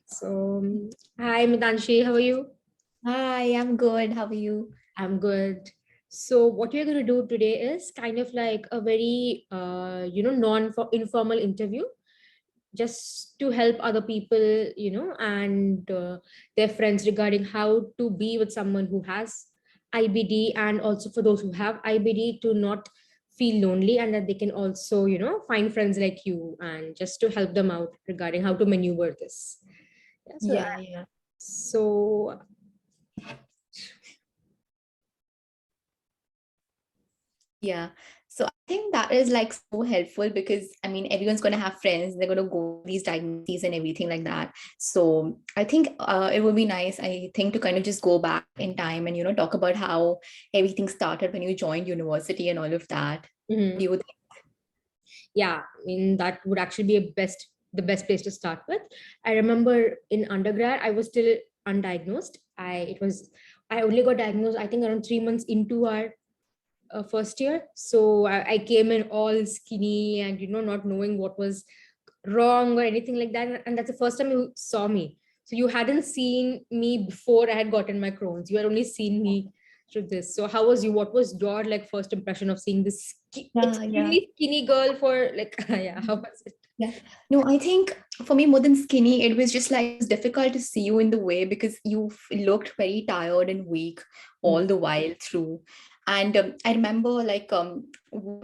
So, hi Mitanshi, how are you? Hi, I'm good. How are you? I'm good. So, what we're going to do today is kind of like a very, non-informal interview, just to help other people, and their friends regarding how to be with someone who has IBD, and also for those who have IBD to not feel lonely, and that they can also, find friends like you, and just to help them out regarding how to maneuver this. Yeah. So, Yeah, yeah. so Yeah. So I think that is like so helpful because I mean everyone's gonna have friends, they're gonna go through these diagnoses and everything like that. So I think it would be nice, I think, to kind of just go back in time and talk about how everything started when you joined university and all of that. Do mhm. you think? Yeah, I mean that would actually be the best place to start with. I remember in undergrad I was still undiagnosed. I only got diagnosed, I think, around 3 months into our first year. So I came in all skinny and not knowing what was wrong or anything like that, and that's the first time you saw me. So you hadn't seen me before I had gotten my Crohn's. You had only seen me through this. So how was you? What was your like first impression of seeing this Yeah, yeah. extremely skinny girl for like yeah, how was it? Yeah. No, I think for me, more than skinny, it was just like it was difficult to see you in the way because you looked very tired and weak Mm. all the while through. And I remember, like, I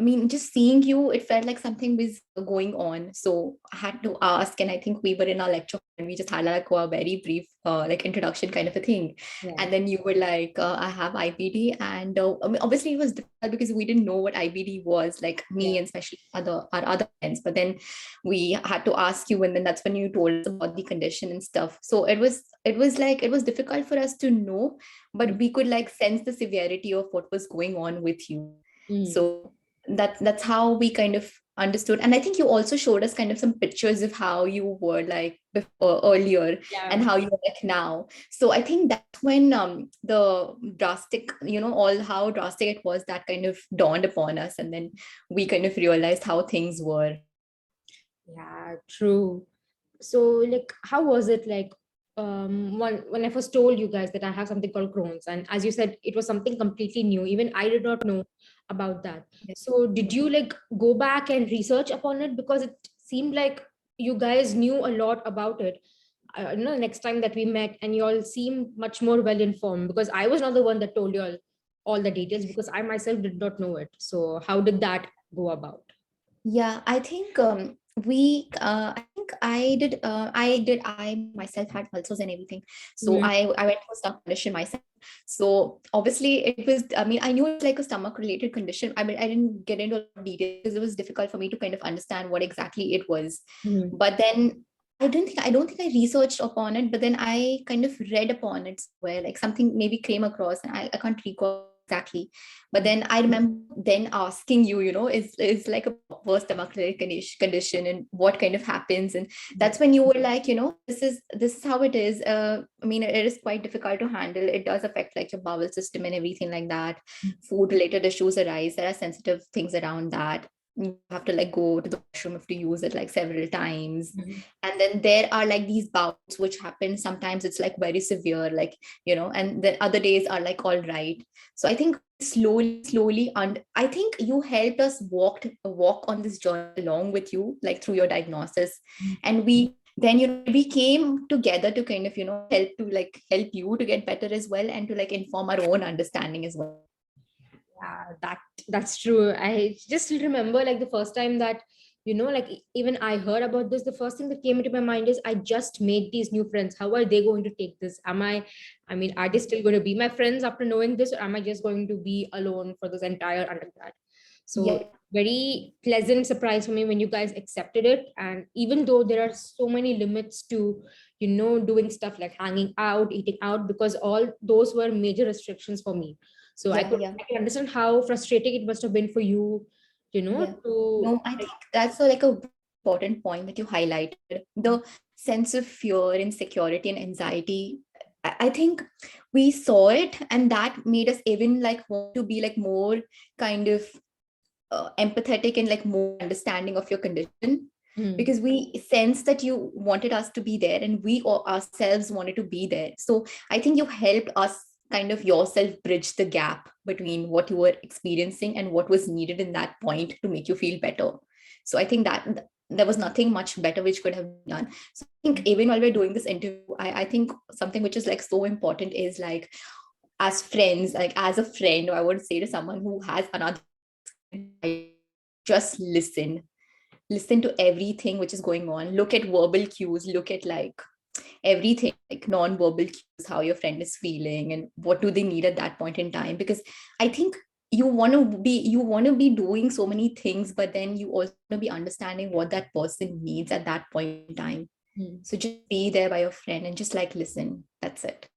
mean, just seeing you, it felt like something was going on. So I had to ask, and I think we were in our lecture and we just had like a very brief, like, introduction kind of a thing. Yeah. And then you were like, I have IBD. And I mean, obviously, it was difficult because we didn't know what IBD was, like Yeah. me and especially our other friends. But then we had to ask you, and then that's when you told us about the condition and stuff. So it was like it was difficult for us to know, but we could like sense the severity of what was going on with you. Mm. So that's how we kind of understood. And I think you also showed us kind of some pictures of how you were like before, earlier, and Yeah. how you're like now. So I think that's when the drastic, all how drastic it was, that kind of dawned upon us, and then we kind of realized how things were. Yeah, true. So like how was it like when I first told you guys that I have something called Crohn's, and as you said it was something completely new, even I did not know about that. So did you like go back and research upon it, because it seemed like you guys knew a lot about it? Next time that we met, and you all seem much more well informed, because I was not the one that told you all the details, because I myself did not know it. So how did that go about? Yeah, I think I think I myself had ulcers and everything. So Mhm. I went for stomach condition myself. So obviously it was, I mean, I knew it's like a stomach related condition. I mean, I didn't get into a lot of details because it was difficult for me to kind of understand what exactly it was. Mhm. But then I don't think I researched upon it, but then I kind of read upon it where like something maybe came across, and I can't recall exactly. But then I remember then asking you, is like a proper stomach condition, and what kind of happens. And that's when you were like, this is how it is. I mean, it is quite difficult to handle. It does affect like your bowel system and everything like that. Food related issues arise. There are sensitive things around that. You have to like go to the washroom, have to use it like several times. Mhm. And then there are like these bouts which happen. Sometimes it's like very severe, like, and then other days are like all right. So I think slowly, and I think you helped us walk on this journey along with you, like through your diagnosis. And we then, we came together to kind of, help you to get better as well, and to like inform our own understanding as well. Yeah, that's true. I just still remember like the first time that like even I heard about this, the first thing that came into my mind is I just made these new friends. How are they going to take this? I mean, are they still going to be my friends after knowing this, or am I just going to be alone for this entire undergrad? So Yeah. very pleasant surprise for me when you guys accepted it. And even though there are so many limits to doing stuff like hanging out, eating out, because all those were major restrictions for me. So Yeah, yeah. I can understand how frustrating it must have been for you, Yeah. to No, I think that's like a important point that you highlighted. The sense of fear, insecurity, and anxiety. I think we saw it, and that made us even like want to be like more kind of empathetic and like more understanding of your condition. because we sense that you wanted us to be there and we ourselves wanted to be there. So I think you helped us kind of yourself bridge the gap between what you were experiencing and what was needed in that point to make you feel better. So I think that there was nothing much better which could have been done. So I think even while we're doing this interview, I think something which is like so important is like, as friends, like as a friend, I would say to someone who has another, just listen to everything which is going on. Look at verbal cues, look at like everything, like non-verbal cues, how your friend is feeling and what do they need at that point in time. Because I think you want to be doing so many things, but then you also want to be understanding what that person needs at that point in time. So just be there by your friend and just like listen. That's it.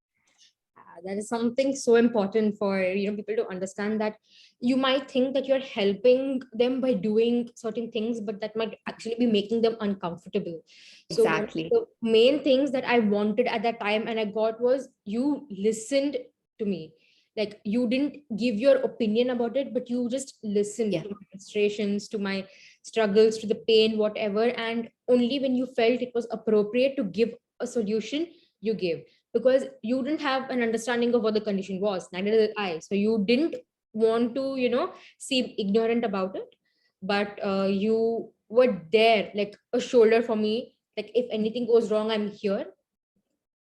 That is something so important for people to understand, that you might think that you're helping them by doing certain things, but that might actually be making them uncomfortable. So one of Exactly. the main things that I wanted at that time and I got was, you listened to me. Like, you didn't give your opinion about it, but you just listened to my frustrations, to my struggles, to the pain, whatever. And only when you felt it was appropriate to give a solution, you gave, because you didn't have an understanding of what the condition was, neither did I. So you didn't want to seem ignorant about it, but you were there like a shoulder for me. Like, if anything goes wrong, I'm here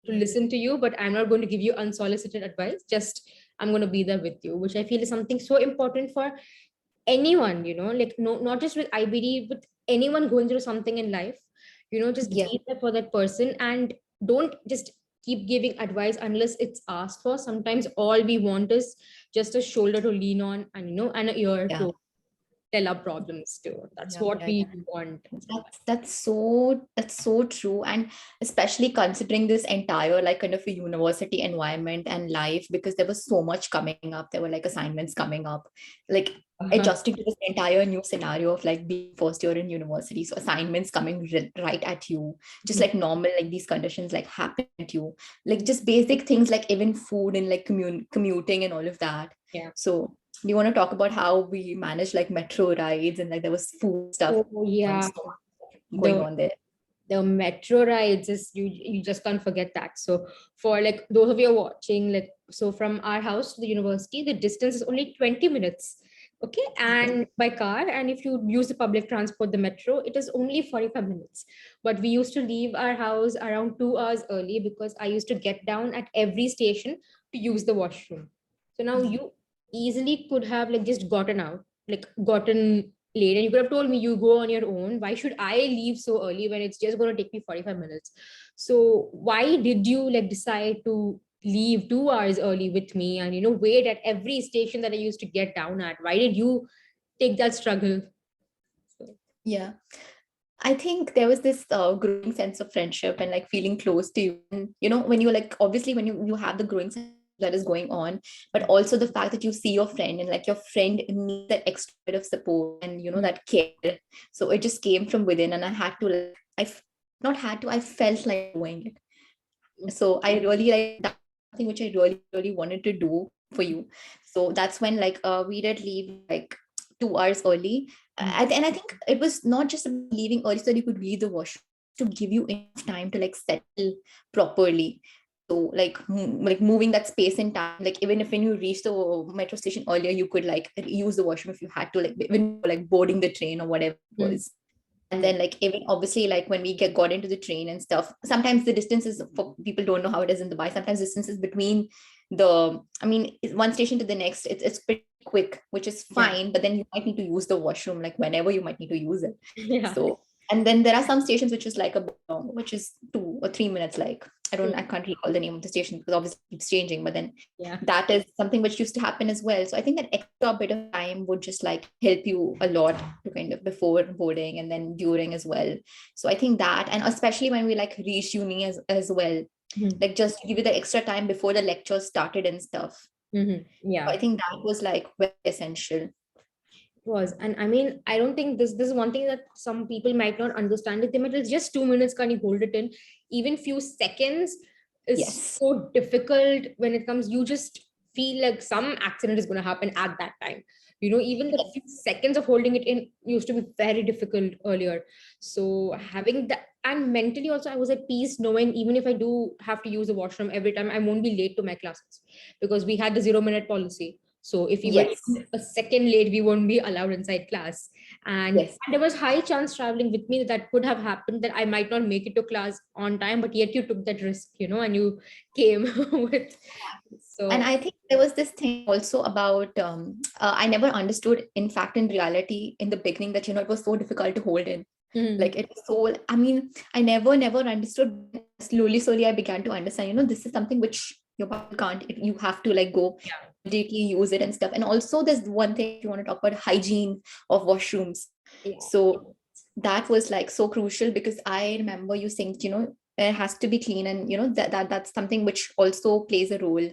to listen to you, but I'm not going to give you unsolicited advice. Just, I'm going to be there with you, which I feel is something so important for anyone, like, no, not just with IBD, with anyone going through something in life. Just Yeah. be there for that person, and don't just keep giving advice unless it's asked for. Sometimes all we want is just a shoulder to lean on, and and an ear Yeah. to tell our problems to. That's what we Yeah. want. That's so true. And especially considering this entire like kind of a university environment and life, because there was so much coming up. There were like assignments coming up, like adjusting to this entire new scenario of like being first year in university. So assignments coming right at you, just like normal, like these conditions like happen at you, like just basic things like even food and like commuting and all of that. Yeah. So do you want to talk about how we managed like metro rides and like there was food stuff Oh yeah, going the on there? the metro rides is, you just can't forget that. So for like those of you who are watching, like, so from our house to the university, the distance is only 20 minutes. Okay, and by car, and if you use the public transport, the metro, it is only 45 minutes. But we used to leave our house around 2 hours early, because I used to get down at every station to use the washroom. So now you easily could have like just gotten out, like gotten late, and you could have told me, you go on your own. Why should I leave so early when it's just going to take me 45 minutes? So why did you like decide to leave 2 hours early with me, and wait at every station that I used to get down at? Why did you take that struggle? So, Yeah. I think there was this growing sense of friendship and like feeling close to you. And, when you like, obviously, when you have the growing sense that is going on, but also the fact that you see your friend and like your friend needs that extra bit of support and, that care. So it just came from within, and I had to, like, not had to, I felt like doing it. So I really like that, something which I really, really wanted to do for you. So that's when like we did leave like 2 hours early. And I think it was not just about leaving early so that you could leave the washroom, to give you enough time to like settle properly. So like like moving that space in time, like even if when you reach the metro station earlier, you could like use the washroom if you had to, like even like boarding the train or whatever it was. And then like even obviously like when we got into the train and stuff, sometimes the distances, for people don't know how it is in Dubai, sometimes distances between one station to the next, it's pretty quick, which is fine, but then you might need to use the washroom like whenever you might need to use it. yeah. So, and then there are some stations which is like a bit long, which is 2 or 3 minutes, like I can't recall the name of the station because obviously it keeps changing, but then Yeah. that is something which used to happen as well. So I think that extra bit of time would just like help you a lot to kind of before boarding and then during as well. So I think that, and especially when we like reach uni as well, like just to give you the extra time before the lecture started and stuff. So Yeah. I think that was like very essential. Was. And I mean, I don't think this is one thing that some people might not understand it. They might, it's just 2 minutes, can you hold it in? Even few seconds is Yes. so difficult when it comes, you just feel like some accident is going to happen at that time. Even the few seconds of holding it in used to be very difficult earlier. So having that, and mentally also I was at peace knowing even if I do have to use the washroom every time, I won't be late to my classes, because we had the 0 minute policy. So if we were Yes. even a second late, we won't be allowed inside class. And Yes. there was high chance traveling with me that could have happened, that I might not make it to class on time, but yet you took that risk, and you came with. And So I think there was this thing also about I never understood, in fact, in reality, in the beginning, that it was so difficult to hold in. Like it was so, I mean, I never understood. Slowly I began to understand, this is something which your body can't, you have to like go yeah, immediately use it and stuff. And also there's one thing, if you want to talk about hygiene of washrooms. yeah, So that was like so crucial, because I remember you saying, it has to be clean, and that's something which also plays a role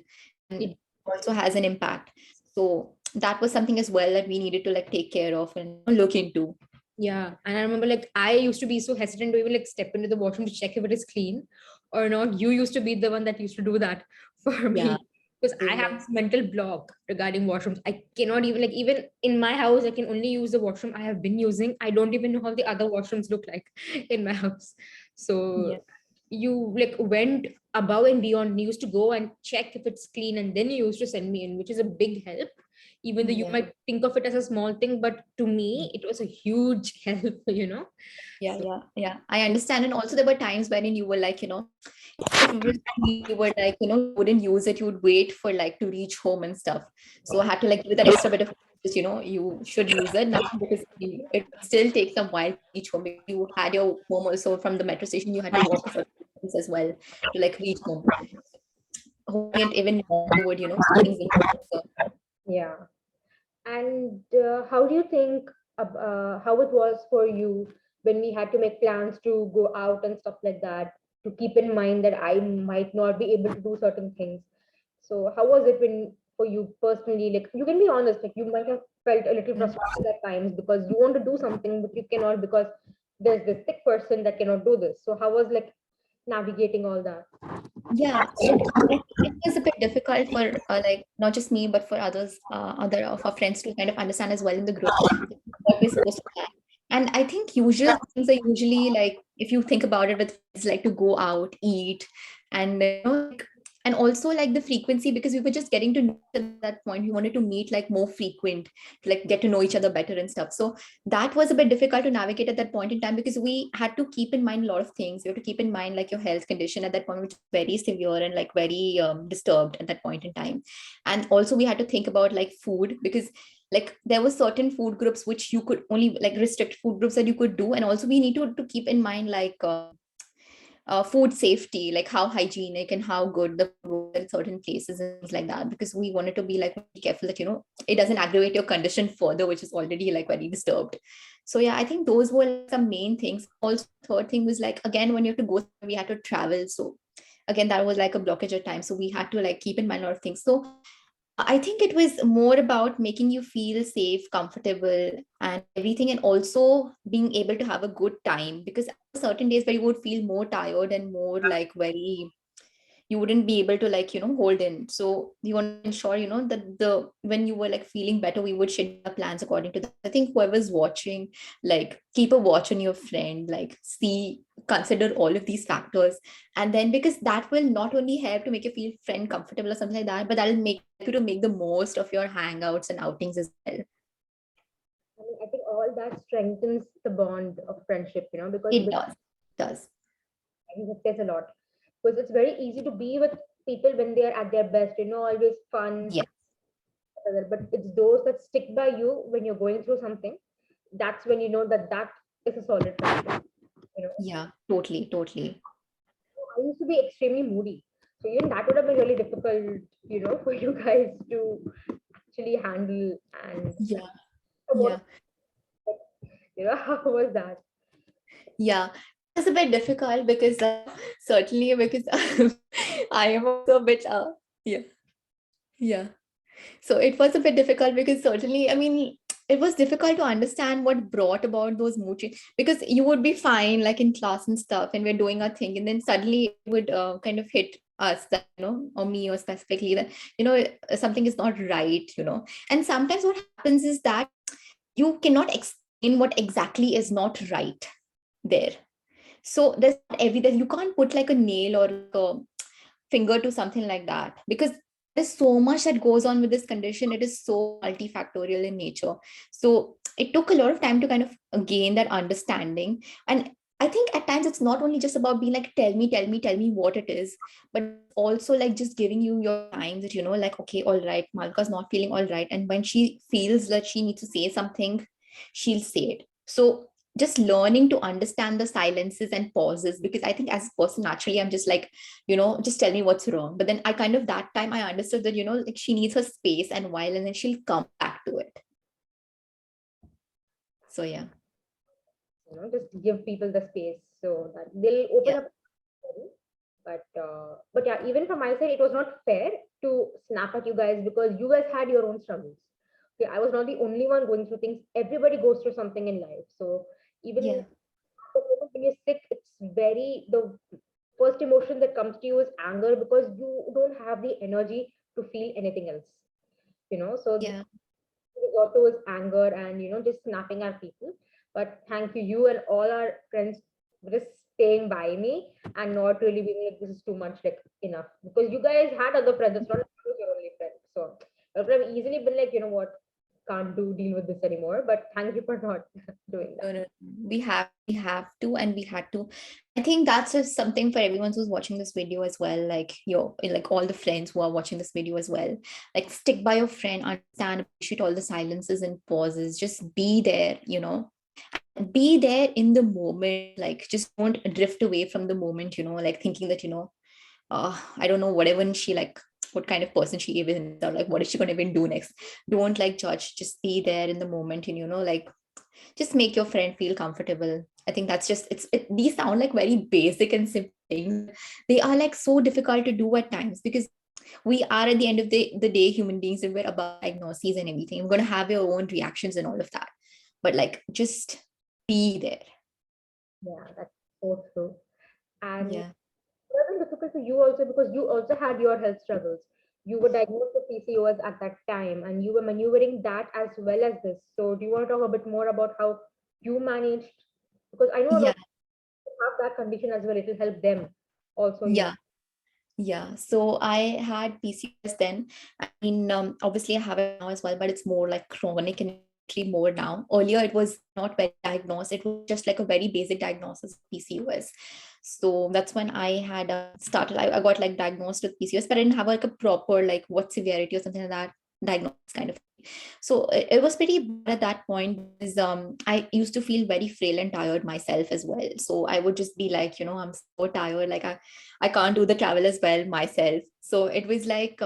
and it, also has an impact. So that was something as well that we needed to like take care of and look into. yeah. And I remember, like, I used to be so hesitant to even like step into the washroom to check if it is clean or not. You used to be the one that used to do that for Yeah, me, because I same have here. this mental block regarding washrooms. I cannot even, like, even in my house, I can only use the washroom I have been using. I don't even know how the other washrooms look like in my house. So Yeah, you like went above and beyond. You used to go and check if it's clean, and then you used to send me in, which is a big help. Even though you yeah, might think of it as a small thing, but to me it was a huge help. yeah, So yeah. I understand. And also there were times wherein you were like, if it was clean, you were like, you wouldn't use it, you would wait for like to reach home and stuff. So I had to like give it that extra bit of, you should use it now, because it still takes some while to reach home, because you had your home also from the metro station, you had to walk a certain distance as well to like reach home. Holding it even longer would, things would be closer. yeah. And how do you think how it was for you when we had to make plans to go out and stuff like that, to keep in mind that I might not be able to do certain things? So how was it when for you personally? Like, you can be honest, like you might have felt a little Mm. frustrated at times because you want to do something but you cannot, because there's this sick person that cannot do this. So how was like navigating all that? Yeah, so I think it was a bit difficult for like not just me, but for others, other of our friends to kind of understand as well in the group what we're supposed to plan. And I think usual things are usually like, if you think about it, with it's like to go out, eat, and like, and also like the frequency, because we were just getting to know each other at that point. We wanted to meet like more frequent, to like get to know each other better and stuff. So that was a bit difficult to navigate at that point in time, because we had to keep in mind a lot of things. You have to keep in mind like your health condition at that point, which is very severe and like very disturbed at that point in time. And also we had to think about like food, because like there were certain food groups which you could only like restrict food groups that you could do. And also we need to keep in mind like food safety, like how hygienic and how good the food was in certain places and things like that, because we wanted to be like be careful that it doesn't aggravate your condition further, which is already like very disturbed. So yeah, I think those were like some main things. Also third thing was like, again, when you have to go, we had to travel, so again that was like a blockage at times, so we had to like keep in mind a lot of things. So I think it was more about making you feel safe, comfortable, and everything, and also being able to have a good time. Because certain days where you would feel more tired and more like very, you wouldn't be able to like hold in. So we want to ensure that the when you were like feeling better, we would schedule our plans according to that. I think whoever's watching, like keep a watch on your friend, like see, consider all of these factors. And then, because that will not only help to make you feel friend comfortable or something like that, but that'll make you to make the most of your hangouts and outings as well. I mean, I think all that strengthens the bond of friendship, because It does. it says a lot. Because it's very easy to be with people when they are at their best, always fun, Yeah. but it's those that stick by you when you're going through something. That's when you know that that is a solid friendship. Yeah, totally. I used to be extremely moody. So even that would have been really difficult, for you guys to actually handle. And Yeah. what, Yeah. how was that? Yeah, it was a bit difficult because certainly because I am also a bit yeah, yeah. So it was a bit difficult because certainly, I mean, it was difficult to understand what brought about those mood change, because you would be fine like in class and stuff and we're doing our thing, and then suddenly it would kind of hit us that, or me, or specifically that, something is not right, and sometimes what happens is that you cannot explain what exactly is not right there. So there's not everything, you can't put like a nail or like a finger to something like that, because there's so much that goes on with this condition. It is so multifactorial in nature. So it took a lot of time to kind of gain that understanding. And I think at times it's not only just about being like, tell me what it is, but also like just giving you your time that, like, okay, all right, Malka's not feeling all right. And when she feels that she needs to say something, she'll say it. So just learning to understand the silences and pauses, because I think as a person, naturally, I'm just like, just tell me what's wrong. But then I kind of, that time I understood that, like she needs her space and while, and then she'll come back to it. So yeah. Just give people the space so that they'll open Yeah. up. But yeah, even from my side, it was not fair to snap at you guys because you guys had your own struggles. Okay, I was not the only one going through things. Everybody goes through something in life. So even Yeah. the moment when you're sick, it's very the first emotion that comes to you is anger because you don't have the energy to feel anything else. So Yeah. resort to is anger and just snapping at people. But thank you and all our friends for just staying by me and not really being like this is too much, like enough, because you guys had other friends. It's not like I was your only friend. So I would have easily been like, what, can't do deal with this anymore. But thank you for not doing that. No, no, we have to, and we had to. I think that's just something for everyone who's watching this video as well. Like like all the friends who are watching this video as well. Like stick by your friend, understand, appreciate all the silences and pauses. Just be there, be there in the moment. Like just don't drift away from the moment, like thinking that, I don't know, whatever she like, what kind of person she even is, or like what is she gonna even do next. Don't like judge, just be there in the moment, and like just make your friend feel comfortable. I think that's just these sound like very basic and simple things. They are like so difficult to do at times, because we are at the end of the day human beings, and we're above diagnoses and everything. We're going to have your own reactions and all of that, but like just be there. Yeah, that's so true. And Yeah. it wasn't difficult for you also because you also had your health struggles. You were diagnosed with PCOS at that time, and you were maneuvering that as well as this. So, do you want to talk a bit more about how you managed? Because I know a lot Yeah. of people have that condition as well. It will help them also, Yeah. Yeah, so I had PCOS then. I mean, obviously I have it now as well, but it's more like chronic and actually more now. Earlier, it was not very diagnosed. It was just like a very basic diagnosis of PCOS. So that's when I had started. I got like diagnosed with PCOS, but I didn't have like a proper like what severity or something like that diagnosis kind of. So it was pretty bad at that point, because I used to feel very frail and tired myself as well. So I would just be like, I'm so tired, like I can't do the travel as well myself. So it was like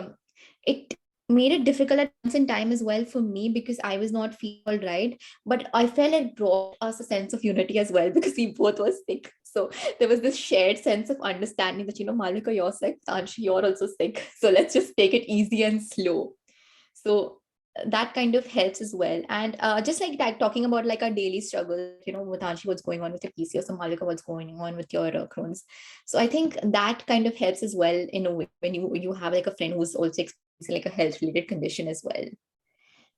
it made it difficult at once in time as well for me, because I was not feeling all right. But I felt it brought us a sense of unity as well, because we both were sick. So there was this shared sense of understanding that, Maalvika, you're sick, Mitanshi, you're also sick. So let's just take it easy and slow. So that kind of helps as well. And just like that, talking about like our daily struggle, Mitanshi, what's going on with your PCOS, so Maalvika, what's going on with your Crohn's. So I think that kind of helps as well in a way when you have like a friend who's also experiencing like a health related condition as well.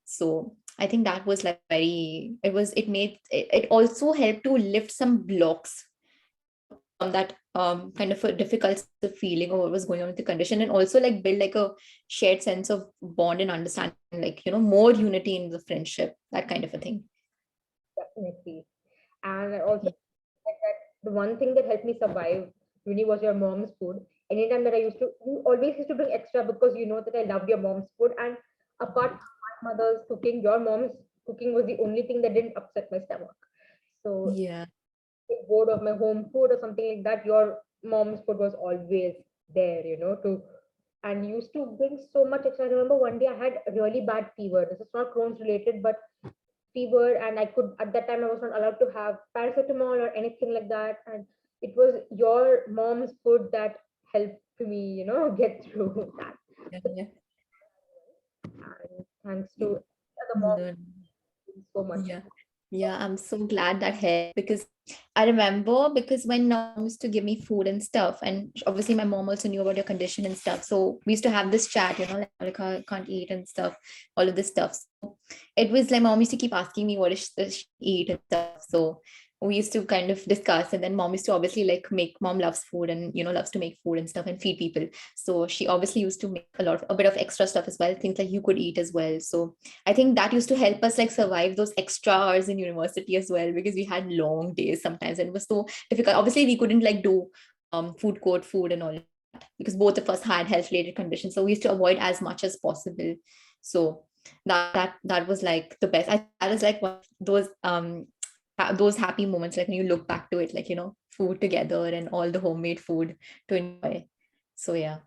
So I think that was like very, it also helped to lift some blocks from that kind of a difficult feeling of what was going on with the condition, and also like build like a shared sense of bond and understanding, like more unity in the friendship, that kind of a thing. definitely. And I also Yeah. like that the one thing that helped me survive really was your mom's food. Anytime that you always used to bring extra because you know that I loved your mom's food. And apart from my mother's cooking, your mom's cooking was the only thing that didn't upset my stomach. So, Yeah. bored of my home food or something like that, your mom's food was always there, to and used to bring so much extra. I remember one day I had really bad fever. This is not Crohn's related, but fever, and I could at that time I was not allowed to have paracetamol or anything like that. And it was your mom's food that helped me, get through that. Yeah. So, Yeah. and thanks to the mom No, so much. yeah. Yeah, I'm so glad that helped, because I remember, because when mom used to give me food and stuff, and obviously my mom also knew about your condition and stuff. So we used to have this chat, like I can't eat and stuff, all of this stuff. So it was like mom used to keep asking me what does she eat and stuff. So we used to kind of discuss, and then mom used to obviously like make, mom loves food and loves to make food and stuff and feed people. So she obviously used to make a bit of extra stuff as well, things like you could eat as well. So I think that used to help us like survive those extra hours in university as well, because we had long days sometimes and it was so difficult. Obviously, we couldn't like do food court food and all that, because both of us had health related conditions. So we used to avoid as much as possible. So that was like the best. That is like one of those happy moments, like when you look back to it, like food together and all the homemade food to enjoy. So yeah.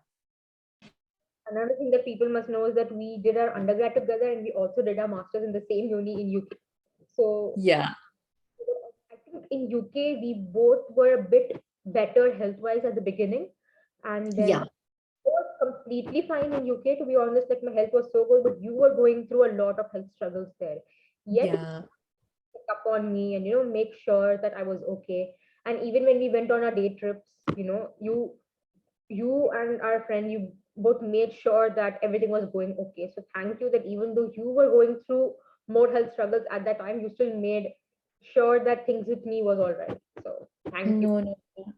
Another thing that people must know is that we did our undergrad together and we also did our masters in the same uni in UK. So Yeah. I think in UK we both were a bit better health wise at the beginning, and then Yeah. I was completely fine in UK. To be honest, like my health was so good, but you were going through a lot of health struggles there. Yet Yeah. pick up on me and make sure that I was okay. And even when we went on our day trips, you and our friend, you both made sure that everything was going okay. So thank you that even though you were going through more health struggles at that time, you still made sure that things with me was all right. So thank you. No, no, no.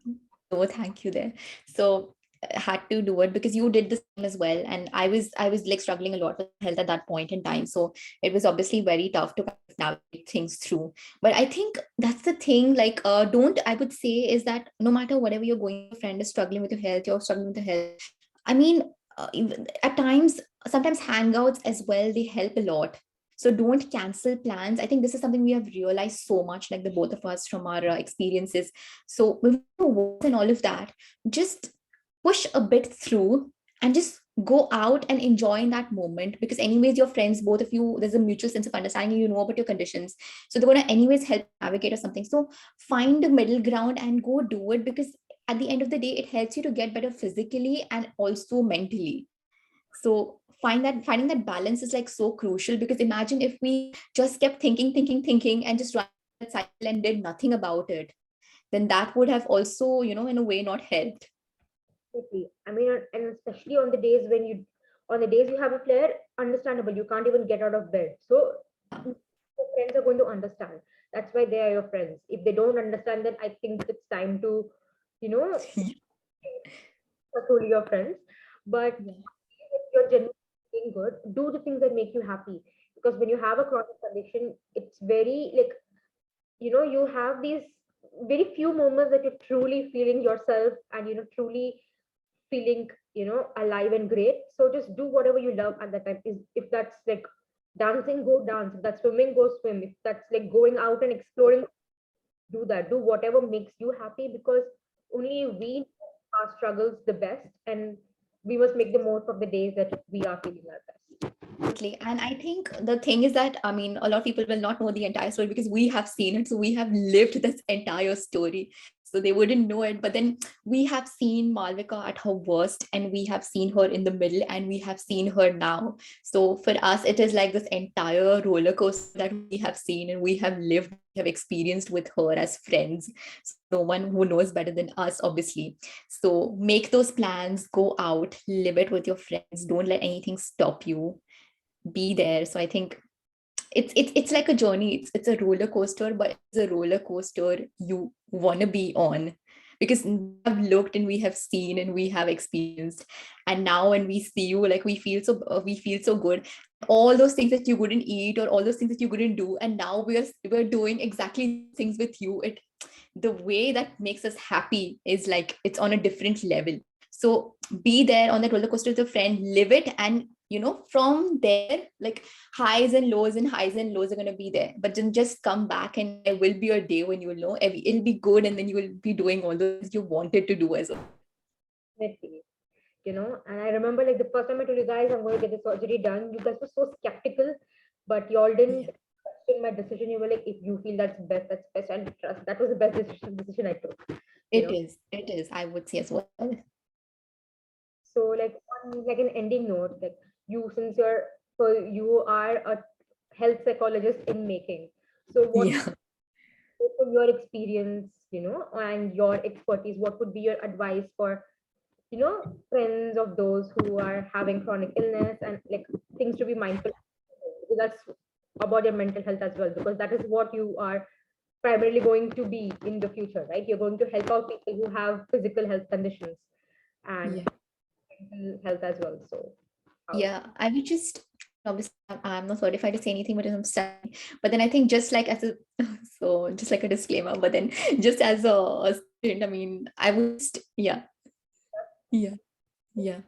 No, thank you there. So I had to do it because you did the same as well. And I was like struggling a lot with health at that point in time. So it was obviously very tough to kind of navigate things through. But I think that's the thing, like don't I would say is that no matter whatever you're going, your friend is struggling with your health, you're struggling with your health. I mean, at times, sometimes hangouts as well, they help a lot. So don't cancel plans. I think this is something we have realized so much, like the both of us from our experiences. So with the works and all of that, just push a bit through and just go out and enjoy in that moment, because anyways your friends, both of you, there's a mutual sense of understanding, you know about your conditions, so they're going to anyways help navigate or something. So find a middle ground and go do it, because at the end of the day it helps you to get better physically and also mentally. So finding that balance is like so crucial, because imagine if we just kept thinking and just ran that cycle and did nothing about it, then that would have also in a way not helped. Absolutely. I mean, and especially on the days you have a flare, understandable. You can't even get out of bed. So your friends are going to understand. That's why they are your friends. If they don't understand, then I think it's time to, you know, are truly your friends. But Yeah. if you're genuinely feeling good, do the things that make you happy. Because when you have a chronic condition, it's very like, you have these very few moments that you're truly feeling yourself and, truly feeling, alive and great. So just do whatever you love at that time. Is if that's like dancing, go dance. If that's swimming, go swim. If that's like going out and exploring, do that. Do whatever makes you happy, because only we know our struggles the best, and we must make the most of the days that we are feeling our best. Totally. And I think the thing is that, I mean, a lot of people will not know the entire story because we have seen it. So we have lived this entire story. So they wouldn't know it. But then we have seen Malvika at her worst, and we have seen her in the middle, and we have seen her now. So for us, it is like this entire roller coaster that we have seen and we have lived, we have experienced with her as friends. So no one who knows better than us, obviously. So make those plans, go out, live it with your friends. Don't let anything stop you, be there. So I think it's like a journey. It's a roller coaster, but it's a roller coaster you want to be on, because we have looked and we have seen and we have experienced, and now when we see you, like we feel so good. All those things that you couldn't eat, or all those things that you couldn't do, and now we're doing exactly things with you. It The way that makes us happy is like it's on a different level. So be there on that roller coaster with a friend, live it, and from there, like highs and lows are going to be there, but then just come back and there will be a day when you will know it'll be good, and then you will be doing all those you wanted to do as well. Definitely. And I remember like the first time I told you guys I'm going to get the surgery done, you guys were so skeptical, but y'all didn't Yeah. question my decision. You were like, if you feel that's best, and trust that was the best decision I took. you know It is, I would say as well. so like on like an ending note, like you since you're so you are a health psychologist in making, So what, Yeah. from your experience, and your expertise, what would be your advice for, friends of those who are having chronic illness, and like things to be mindful of? Because that's about your mental health as well, because that is what you are primarily going to be in the future, right? You're going to help out people who have physical health conditions and Yeah. mental health as well. So how? Yeah, I would just obviously I'm not certified to say anything, but I'm studying. But then I think just like as a so just like a disclaimer, but then just as a student, I mean, I would just yeah, yeah,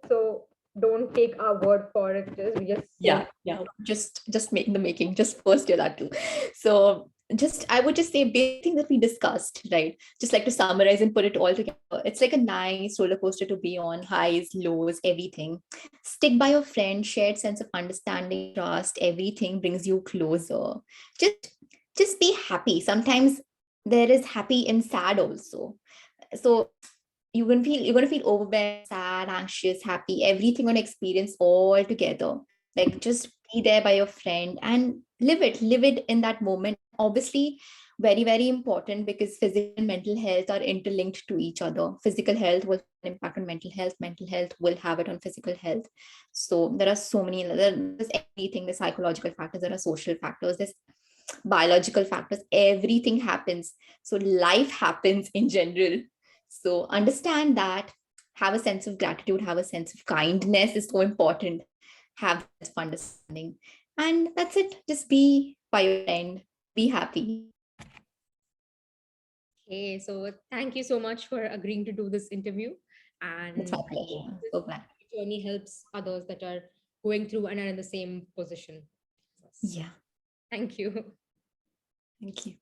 So don't take our word for it. Just we just saying. yeah. Just making the making, just first year that too. So just I would just say basic things that we discussed, right? Just like to summarize and put it all together. It's like a nice roller coaster to be on, highs, lows, everything. Stick by your friend, shared sense of understanding, trust, everything brings you closer. Just just be happy. Sometimes there is happy and sad also. So you're gonna feel overwhelmed, sad, anxious, happy, everything on experience all together. Like just be there by your friend and live it in that moment. Obviously, very, very important because physical and mental health are interlinked to each other. Physical health will impact on mental health will have it on physical health. So there are so many, there's everything, the psychological factors, there are social factors, there's biological factors, everything happens. So life happens in general. So understand that, have a sense of gratitude, have a sense of kindness is so important. Have this understanding. And that's it. Just be by your friend, be happy. Okay, so thank you so much for agreeing to do this interview, It's and my I hope pleasure. this So glad. journey helps others that are going through and are in the same position. Yeah. Thank you. Thank you.